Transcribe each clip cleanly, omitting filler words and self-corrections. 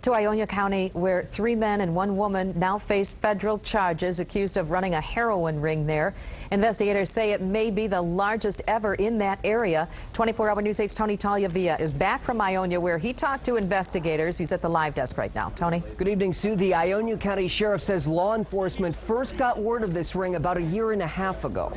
To Ionia County, where 3 men and 1 woman now face federal charges accused of running a heroin ring there. Investigators say it may be the largest ever in that area. 24-hour News 8's Tony Tagliavia is back from Ionia, where he talked to investigators. He's at the live desk right now. Tony? Good evening, Sue. The Ionia County Sheriff says law enforcement first got word of this ring about a year and a half ago.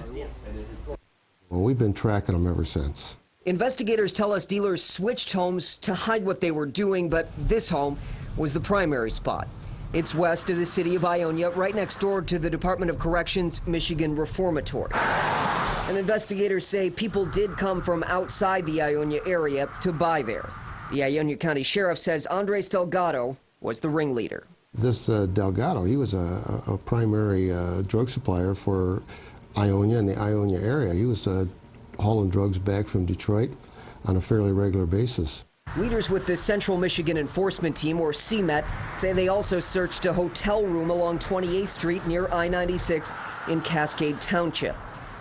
Well, we've been tracking them ever since. Investigators tell us dealers switched homes to hide what they were doing, but this home was the primary spot. It's west of the city of Ionia, right next door to the Department of Corrections Michigan Reformatory. And investigators say people did come from outside the Ionia area to buy there. The Ionia County Sheriff says Andres Delgado was the ringleader. This Delgado, he was a primary drug supplier for Ionia and the Ionia area. He was hauling drugs back from Detroit on a fairly regular basis. Leaders with the Central Michigan Enforcement Team, or CMET, say they also searched a hotel room along 28th Street near I-96 in Cascade Township.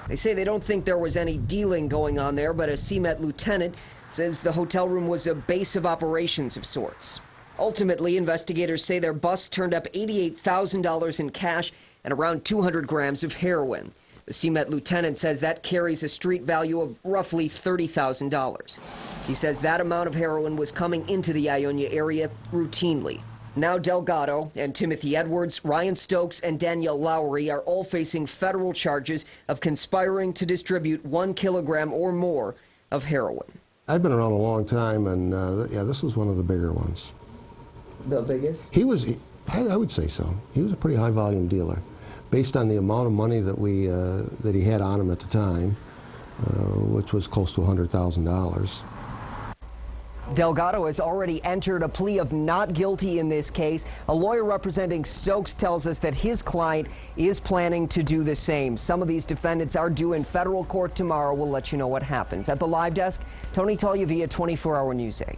They say they don't think there was any dealing going on there, but a CMET lieutenant says the hotel room was a base of operations of sorts. Ultimately, investigators say their bust turned up $88,000 in cash and around 200 grams of heroin. The CMET lieutenant says that carries a street value of roughly $30,000. He says that amount of heroin was coming into the Ionia area routinely. Now Delgado and Timothy Edwards, Ryan Stokes, and Danielle Lowry are all facing federal charges of conspiring to distribute 1 kilogram or more of heroin. I've been around a long time, and yeah, this was one of the bigger ones. The biggest? I would say so. He was a pretty high volume dealer. Based on the amount of money that he had on him at the time, which was close to $100,000. Delgado has already entered a plea of not guilty in this case. A lawyer representing Stokes tells us that his client is planning to do the same. Some of these defendants are due in federal court tomorrow. We'll let you know what happens. At the live desk, Tony Tagliavia, 24-hour News 8.